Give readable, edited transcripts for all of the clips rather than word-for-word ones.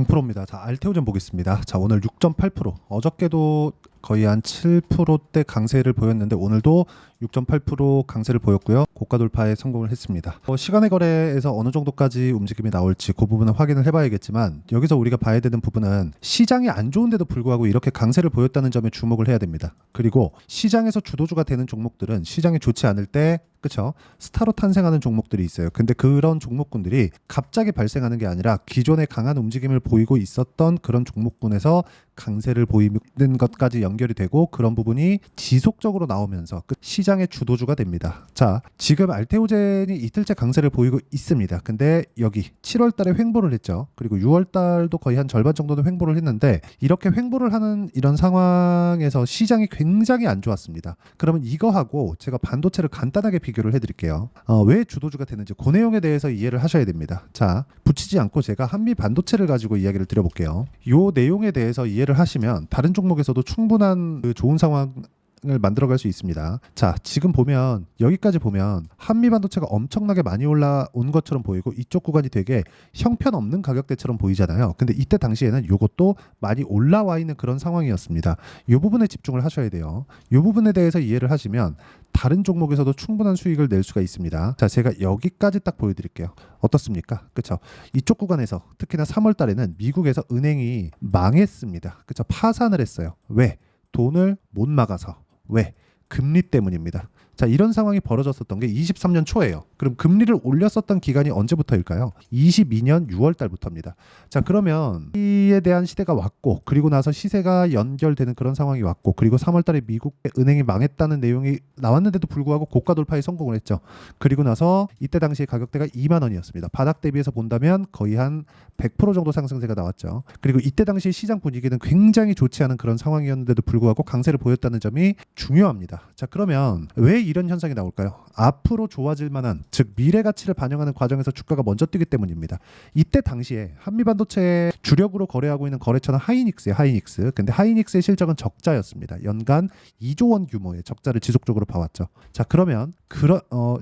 강프로입니다. 자, 알테오젠 보겠습니다. 자, 오늘 6.8%. 어저께도 거의 한 7%대 강세를 보였는데 오늘도 6.8% 강세를 보였고요. 고가 돌파에 성공을 했습니다. 시간의 거래에서 어느 정도까지 움직임이 나올지 그 부분은 확인을 해봐야겠지만 여기서 우리가 봐야 되는 부분은 시장이 안 좋은데도 불구하고 이렇게 강세를 보였다는 점에 주목을 해야 됩니다. 그리고 시장에서 주도주가 되는 종목들은 시장이 좋지 않을 때 그쵸? 스타로 탄생하는 종목들이 있어요. 근데 그런 종목군들이 갑자기 발생하는 게 아니라 기존에 강한 움직임을 보이고 있었던 그런 종목군에서 강세를 보이는 것까지 연결이 되고 그런 부분이 지속적으로 나오면서 시장의 주도주가 됩니다. 자, 지금 알테오젠이 이틀째 강세를 보이고 있습니다. 근데 여기 7월 달에 횡보를 했죠. 그리고 6월 달도 거의 한 절반 정도는 횡보를 했는데 이렇게 횡보를 하는 이런 상황에서 시장이 굉장히 안 좋았습니다. 그러면 이거하고 제가 반도체를 간단하게 비교를 해드릴게요. 왜 주도주가 되는지 그 내용에 대해서 이해를 하셔야 됩니다. 자, 붙이지 않고 제가 한미 반도체를 가지고 이야기를 드려볼게요. 이 내용에 대해서 이해를 하시면 다른 종목에서도 충분한 좋은 상황을 만들어갈 수 있습니다. 자, 지금 보면 여기까지 보면 한미 반도체가 엄청나게 많이 올라온 것처럼 보이고 이쪽 구간이 되게 형편없는 가격대처럼 보이잖아요. 근데 이때 당시에는 이것도 많이 올라와 있는 그런 상황이었습니다. 이 부분에 집중을 하셔야 돼요. 이 부분에 대해서 이해를 하시면 다른 종목에서도 충분한 수익을 낼 수가 있습니다. 자, 제가 여기까지 딱 보여드릴게요. 어떻습니까? 그쵸? 이쪽 구간에서 특히나 3월 달에는 미국에서 은행이 망했습니다. 그쵸? 파산을 했어요. 왜? 돈을 못 막아서. 왜? 금리 때문입니다. 자, 이런 상황이 벌어졌었던 게 23년 초예요. 그럼 금리를 올렸었던 기간이 언제부터일까요? 22년 6월 달부터입니다. 자, 그러면 이에 대한 시대가 왔고 그리고 나서 시세가 연결되는 그런 상황이 왔고 그리고 3월 달에 미국 은행이 망했다는 내용이 나왔는데도 불구하고 고가 돌파에 성공을 했죠. 그리고 나서 이때 당시 가격대가 2만 원이었습니다. 바닥 대비해서 본다면 거의 한 100% 정도 상승세가 나왔죠. 그리고 이때 당시 시장 분위기는 굉장히 좋지 않은 그런 상황이었는데도 불구하고 강세를 보였다는 점이 중요합니다. 자, 그러면 왜 이런 현상이 나올까요? 앞으로 좋아질 만한 즉 미래 가치를 반영하는 과정에서 주가가 먼저 뛰기 때문입니다. 이때 당시에 한미반도체 주력으로 거래하고 있는 거래처는 하이닉스예요. 하이닉스. 근데 하이닉스의 실적은 적자였습니다. 연간 2조 원 규모의 적자를 지속적으로 봐왔죠. 자, 그러면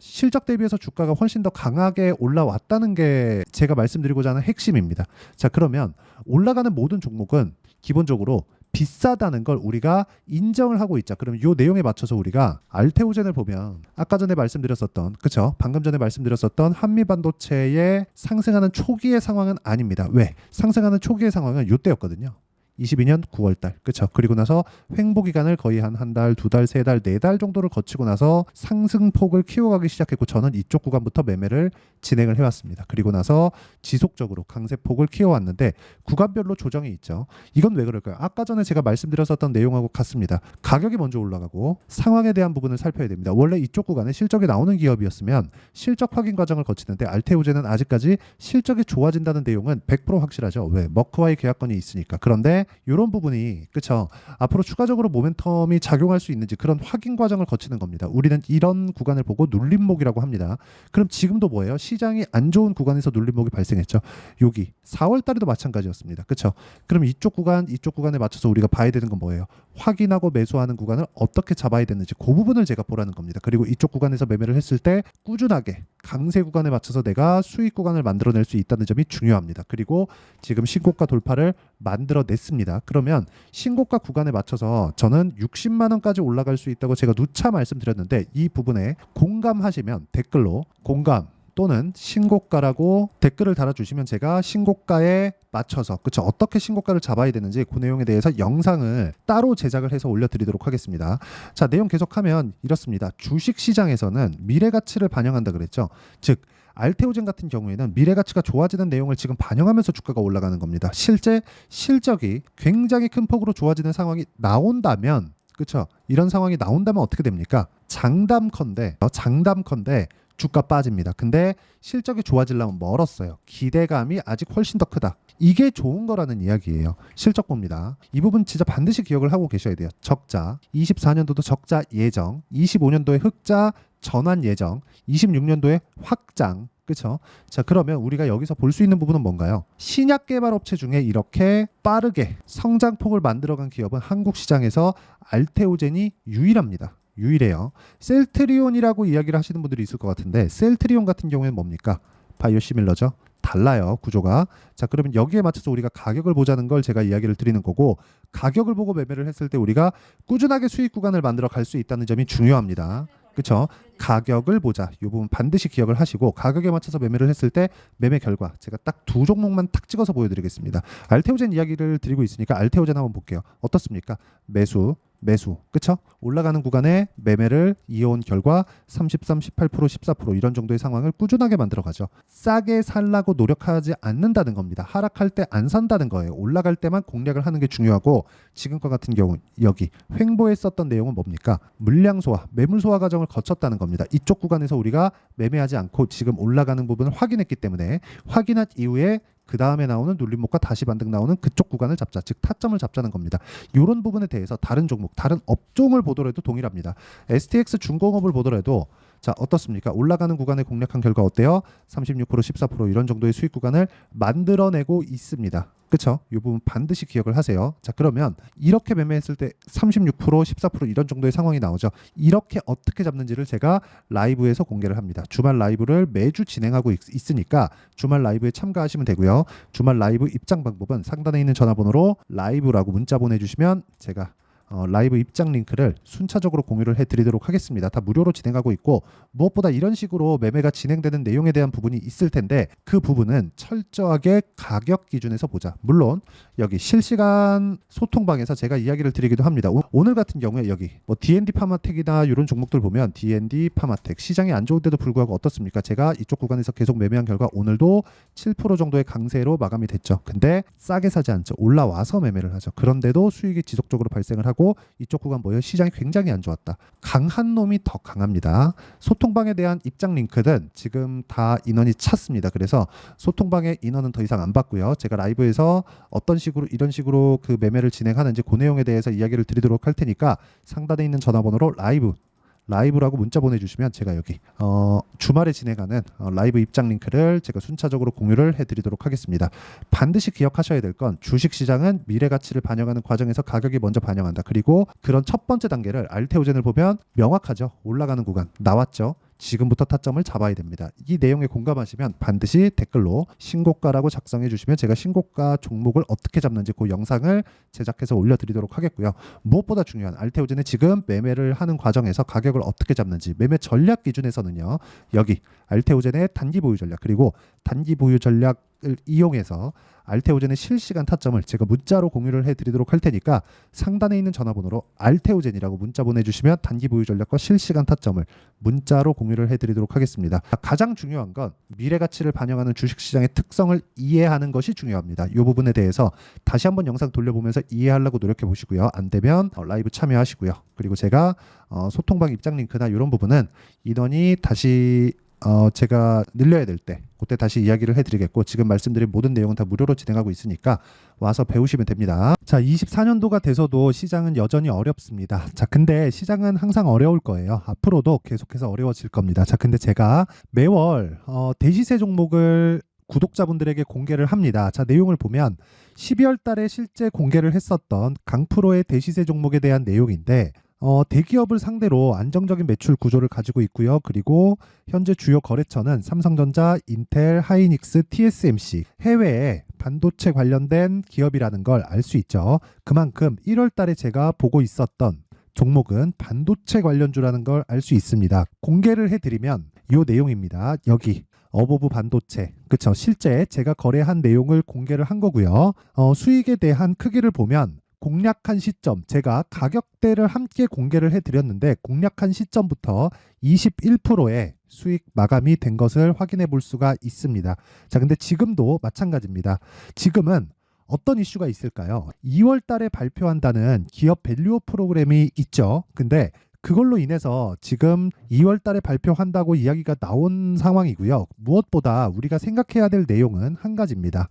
실적 대비해서 주가가 훨씬 더 강하게 올라왔다는 게 제가 말씀드리고자 하는 핵심입니다. 자, 그러면 올라가는 모든 종목은 기본적으로 비싸다는 걸 우리가 인정을 하고 있자. 그럼 이 내용에 맞춰서 우리가 알테오젠을 보면 아까 전에 말씀드렸었던 그쵸? 방금 전에 말씀드렸었던 한미반도체의 상승하는 초기의 상황은 아닙니다. 왜? 상승하는 초기의 상황은 이때였거든요. 22년 9월달 그쵸? 그리고 나서 횡보 기간을 거의 한 달, 두 달, 세 달, 네 달 정도를 거치고 나서 상승폭을 키워가기 시작했고 저는 이쪽 구간부터 매매를 진행을 해왔습니다. 그리고 나서 지속적으로 강세폭을 키워왔는데 구간별로 조정이 있죠. 이건 왜 그럴까요? 아까 전에 제가 말씀드렸었던 내용하고 같습니다. 가격이 먼저 올라가고 상황에 대한 부분을 살펴야 됩니다. 원래 이쪽 구간에 실적이 나오는 기업이었으면 실적 확인 과정을 거치는데 알테오젠은 아직까지 실적이 좋아진다는 내용은 100% 확실하죠. 왜? 머크와의 계약건이 있으니까. 그런데 이런 부분이 그쵸? 앞으로 추가적으로 모멘텀이 작용할 수 있는지 그런 확인 과정을 거치는 겁니다. 우리는 이런 구간을 보고 눌림목이라고 합니다. 그럼 지금도 뭐예요? 시장이 안 좋은 구간에서 눌림목이 발생했죠. 여기 4월 달에도 마찬가지였습니다. 그쵸? 그럼 이쪽 구간에 맞춰서 우리가 봐야 되는 건 뭐예요? 확인하고 매수하는 구간을 어떻게 잡아야 되는지 그 부분을 제가 보라는 겁니다. 그리고 이쪽 구간에서 매매를 했을 때 꾸준하게 강세 구간에 맞춰서 내가 수익 구간을 만들어낼 수 있다는 점이 중요합니다. 그리고 지금 신고가 돌파를 만들어냈습니다. 그러면 신고가 구간에 맞춰서 저는 60만 원까지 올라갈 수 있다고 제가 누차 말씀드렸는데 이 부분에 공감하시면 댓글로 공감 또는 신고가라고 댓글을 달아주시면 제가 신고가에 맞춰서 그쵸 어떻게 신고가를 잡아야 되는지 그 내용에 대해서 영상을 따로 제작을 해서 올려드리도록 하겠습니다. 자, 내용 계속하면 이렇습니다. 주식시장에서는 미래가치를 반영한다 그랬죠. 즉 알테오젠 같은 경우에는 미래가치가 좋아지는 내용을 지금 반영하면서 주가가 올라가는 겁니다. 실제 실적이 굉장히 큰 폭으로 좋아지는 상황이 나온다면 그쵸 이런 상황이 나온다면 어떻게 됩니까? 장담컨대 주가 빠집니다. 근데 실적이 좋아지려면 멀었어요. 기대감이 아직 훨씬 더 크다. 이게 좋은 거라는 이야기예요. 실적 봅니다. 이 부분 진짜 반드시 기억을 하고 계셔야 돼요. 적자, 24년도도 적자 예정, 25년도에 흑자 전환 예정, 26년도에 확장. 그렇죠? 자, 그러면 우리가 여기서 볼 수 있는 부분은 뭔가요? 신약 개발 업체 중에 이렇게 빠르게 성장폭을 만들어간 기업은 한국 시장에서 알테오젠이 유일합니다. 유일해요. 셀트리온이라고 이야기를 하시는 분들이 있을 것 같은데 셀트리온 같은 경우에는 뭡니까? 바이오시밀러죠. 달라요, 구조가. 자, 그러면 여기에 맞춰서 우리가 가격을 보자는 걸 제가 이야기를 드리는 거고, 가격을 보고 매매를 했을 때 우리가 꾸준하게 수익 구간을 만들어 갈 수 있다는 점이 중요합니다. 그렇죠? 가격을 보자. 이 부분 반드시 기억을 하시고, 가격에 맞춰서 매매를 했을 때 매매 결과 제가 딱 두 종목만 탁 찍어서 보여드리겠습니다. 알테오젠 이야기를 드리고 있으니까 알테오젠 한번 볼게요. 어떻습니까? 매수, 그쵸? 올라가는 구간에 매매를 이어온 결과 33, 18%, 14% 이런 정도의 상황을 꾸준하게 만들어가죠. 싸게 살라고 노력하지 않는다는 겁니다. 하락할 때 안 산다는 거예요. 올라갈 때만 공략을 하는 게 중요하고, 지금과 같은 경우 여기 횡보했었던 내용은 뭡니까? 물량 소화, 매물 소화 과정을 거쳤다는 겁니다. 이쪽 구간에서 우리가 매매하지 않고 지금 올라가는 부분을 확인했기 때문에, 확인한 이후에 그 다음에 나오는 눌림목과 다시 반등 나오는 그쪽 구간을 잡자, 즉 타점을 잡자는 겁니다. 이런 부분에 대해서 다른 종목, 다른 업종을 보더라도 동일합니다. STX 중공업을 보더라도 자, 어떻습니까? 올라가는 구간에 공략한 결과 어때요? 36%, 14% 이런 정도의 수익 구간을 만들어내고 있습니다. 그쵸? 이 부분 반드시 기억을 하세요. 자, 그러면 이렇게 매매했을 때 36%, 14% 이런 정도의 상황이 나오죠. 이렇게 어떻게 잡는지를 제가 라이브에서 공개를 합니다. 주말 라이브를 매주 진행하고 있으니까 주말 라이브에 참가하시면 되고요. 주말 라이브 입장 방법은 상단에 있는 전화번호로 라이브라고 문자 보내주시면 제가 라이브 입장 링크를 순차적으로 공유를 해드리도록 하겠습니다. 다 무료로 진행하고 있고, 무엇보다 이런 식으로 매매가 진행되는 내용에 대한 부분이 있을 텐데, 그 부분은 철저하게 가격 기준에서 보자. 물론 여기 실시간 소통방에서 제가 이야기를 드리기도 합니다. 오늘 같은 경우에 여기 뭐 D&D 파마텍이나 이런 종목들 보면 D&D 파마텍 시장이 안 좋은데도 불구하고 어떻습니까? 제가 이쪽 구간에서 계속 매매한 결과 오늘도 7% 정도의 강세로 마감이 됐죠. 근데 싸게 사지 않죠. 올라와서 매매를 하죠. 그런데도 수익이 지속적으로 발생을 하고, 이쪽 구간 뭐예요? 시장이 굉장히 안 좋았다. 강한 놈이 더 강합니다. 소통방에 대한 입장 링크는 지금 다 인원이 찼습니다. 그래서 소통방의 인원은 더 이상 안 받고요. 제가 라이브에서 어떤 식으로 이런 식으로 그 매매를 진행하는지 그 내용에 대해서 이야기를 드리도록 할 테니까 상단에 있는 전화번호로 라이브라고 문자 보내주시면 제가 여기 주말에 진행하는 라이브 입장 링크를 제가 순차적으로 공유를 해드리도록 하겠습니다. 반드시 기억하셔야 될 건 주식시장은 미래 가치를 반영하는 과정에서 가격이 먼저 반영한다. 그리고 그런 첫 번째 단계를 알테오젠을 보면 명확하죠. 올라가는 구간 나왔죠. 지금부터 타점을 잡아야 됩니다. 이 내용에 공감하시면 반드시 댓글로 신고가라고 작성해 주시면 제가 신고가 종목을 어떻게 잡는지 그 영상을 제작해서 올려드리도록 하겠고요. 무엇보다 중요한 알테오젠의 지금 매매를 하는 과정에서 가격을 어떻게 잡는지 매매 전략 기준에서는요. 여기 알테오젠의 단기 보유 전략, 그리고 단기 보유 전략을 이용해서 알테오젠의 실시간 타점을 제가 문자로 공유를 해드리도록 할 테니까 상단에 있는 전화번호로 알테오젠이라고 문자 보내주시면 단기 보유 전략과 실시간 타점을 문자로 공유를 해드리도록 하겠습니다. 가장 중요한 건 미래 가치를 반영하는 주식시장의 특성을 이해하는 것이 중요합니다. 이 부분에 대해서 다시 한번 영상 돌려보면서 이해하려고 노력해 보시고요. 안 되면 라이브 참여하시고요. 그리고 제가 소통방 입장 링크나 이런 부분은 인원이 다시 제가 늘려야 될 때 그때 다시 이야기를 해드리겠고, 지금 말씀드린 모든 내용은 다 무료로 진행하고 있으니까 와서 배우시면 됩니다. 자, 24년도가 돼서도 시장은 여전히 어렵습니다. 자, 근데 시장은 항상 어려울 거예요. 앞으로도 계속해서 어려워질 겁니다. 자, 근데 제가 매월 대시세 종목을 구독자분들에게 공개를 합니다. 자, 내용을 보면 12월 달에 실제 공개를 했었던 강프로의 대시세 종목에 대한 내용인데, 대기업을 상대로 안정적인 매출 구조를 가지고 있고요. 그리고 현재 주요 거래처는 삼성전자, 인텔, 하이닉스, TSMC, 해외에 반도체 관련된 기업이라는 걸 알 수 있죠. 그만큼 1월 달에 제가 보고 있었던 종목은 반도체 관련주라는 걸 알 수 있습니다. 공개를 해드리면 이 내용입니다. 여기 어보브 반도체, 그쵸? 실제 제가 거래한 내용을 공개를 한 거고요. 수익에 대한 크기를 보면 공략한 시점, 제가 가격대를 함께 공개를 해드렸는데 공략한 시점부터 21%의 수익 마감이 된 것을 확인해 볼 수가 있습니다. 자, 근데 지금도 마찬가지입니다. 지금은 어떤 이슈가 있을까요? 2월 달에 발표한다는 기업 밸류업 프로그램이 있죠. 근데 그걸로 인해서 지금 2월 달에 발표한다고 이야기가 나온 상황이고요. 무엇보다 우리가 생각해야 될 내용은 한 가지입니다.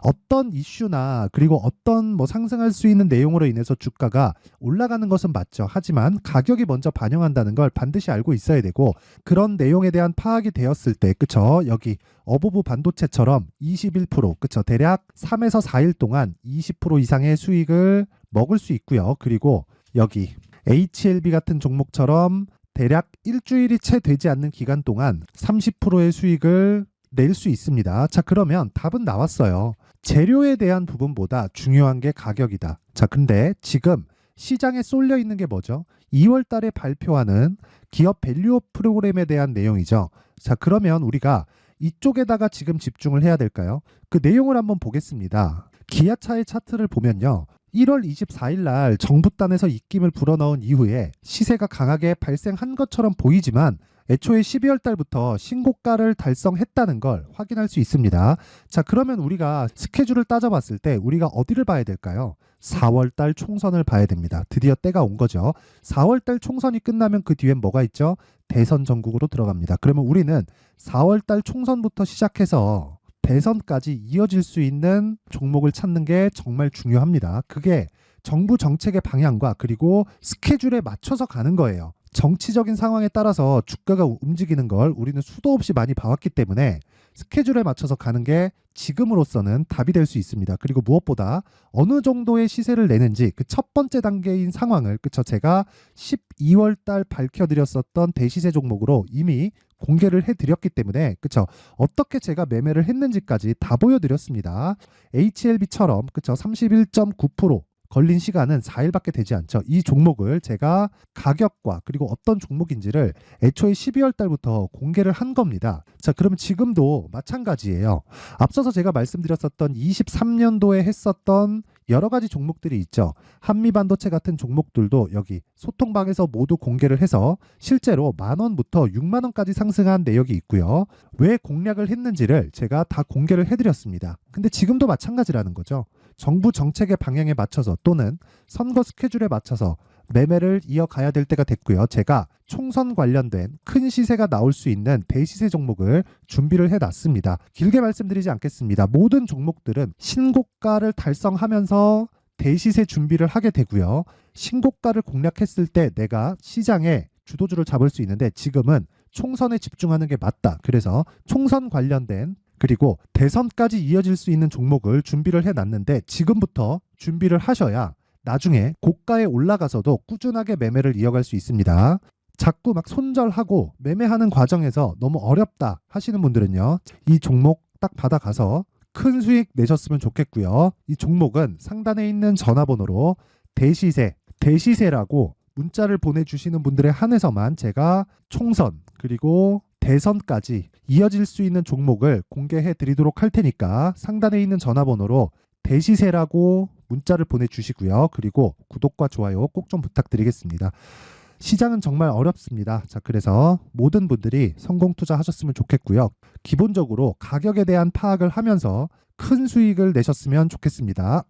어떤 이슈나 그리고 어떤 뭐 상승할 수 있는 내용으로 인해서 주가가 올라가는 것은 맞죠. 하지만 가격이 먼저 반영한다는 걸 반드시 알고 있어야 되고, 그런 내용에 대한 파악이 되었을 때, 그쵸? 여기 어보브 반도체처럼 21%, 그쵸? 대략 3에서 4일 동안 20% 이상의 수익을 먹을 수 있고요. 그리고 여기 HLB 같은 종목처럼 대략 일주일이 채 되지 않는 기간 동안 30%의 수익을 낼 수 있습니다. 자, 그러면 답은 나왔어요. 재료에 대한 부분보다 중요한 게 가격이다. 자, 근데 지금 시장에 쏠려 있는 게 뭐죠? 2월 달에 발표하는 기업 밸류업 프로그램에 대한 내용이죠. 자, 그러면 우리가 이쪽에다가 지금 집중을 해야 될까요? 그 내용을 한번 보겠습니다. 기아차의 차트를 보면요. 1월 24일 날 정부단에서 입김을 불어넣은 이후에 시세가 강하게 발생한 것처럼 보이지만 애초에 12월 달부터 신고가를 달성했다는 걸 확인할 수 있습니다. 자, 그러면 우리가 스케줄을 따져봤을 때 우리가 어디를 봐야 될까요? 4월 달 총선을 봐야 됩니다. 드디어 때가 온 거죠. 4월 달 총선이 끝나면 그 뒤엔 뭐가 있죠? 대선 전국으로 들어갑니다. 그러면 우리는 4월 달 총선부터 시작해서 대선까지 이어질 수 있는 종목을 찾는 게 정말 중요합니다. 그게 정부 정책의 방향과 그리고 스케줄에 맞춰서 가는 거예요. 정치적인 상황에 따라서 주가가 움직이는 걸 우리는 수도 없이 많이 봐왔기 때문에 스케줄에 맞춰서 가는 게 지금으로서는 답이 될 수 있습니다. 그리고 무엇보다 어느 정도의 시세를 내는지 그 첫 번째 단계인 상황을 그쵸 제가 12월 달 밝혀드렸었던 대시세 종목으로 이미 공개를 해드렸기 때문에 그쵸 어떻게 제가 매매를 했는지까지 다 보여드렸습니다. HLB처럼 그쵸 31.9% 걸린 시간은 4일밖에 되지 않죠. 이 종목을 제가 가격과 그리고 어떤 종목인지를 애초에 12월 달부터 공개를 한 겁니다. 자, 그러면 지금도 마찬가지예요. 앞서서 제가 말씀드렸었던 23년도에 했었던 여러 가지 종목들이 있죠. 한미반도체 같은 종목들도 여기 소통방에서 모두 공개를 해서 실제로 10,000원부터 60,000원까지 상승한 내역이 있고요. 왜 공략을 했는지를 제가 다 공개를 해드렸습니다. 근데 지금도 마찬가지라는 거죠. 정부 정책의 방향에 맞춰서 또는 선거 스케줄에 맞춰서 매매를 이어가야 될 때가 됐고요. 제가 총선 관련된 큰 시세가 나올 수 있는 대시세 종목을 준비를 해놨습니다. 길게 말씀드리지 않겠습니다. 모든 종목들은 신고가를 달성하면서 대시세 준비를 하게 되고요. 신고가를 공략했을 때 내가 시장에 주도주를 잡을 수 있는데 지금은 총선에 집중하는 게 맞다. 그래서 총선 관련된 그리고 대선까지 이어질 수 있는 종목을 준비를 해놨는데 지금부터 준비를 하셔야 나중에 고가에 올라가서도 꾸준하게 매매를 이어갈 수 있습니다. 자꾸 막 손절하고 매매하는 과정에서 너무 어렵다 하시는 분들은요. 이 종목 딱 받아가서 큰 수익 내셨으면 좋겠고요. 이 종목은 상단에 있는 전화번호로 대시세라고 문자를 보내주시는 분들에 한해서만 제가 총선 그리고 대선까지 이어질 수 있는 종목을 공개해 드리도록 할 테니까 상단에 있는 전화번호로 대시세라고 문자를 보내주시고요. 그리고 구독과 좋아요 꼭 좀 부탁드리겠습니다. 시장은 정말 어렵습니다. 자, 그래서 모든 분들이 성공 투자하셨으면 좋겠고요. 기본적으로 가격에 대한 파악을 하면서 큰 수익을 내셨으면 좋겠습니다.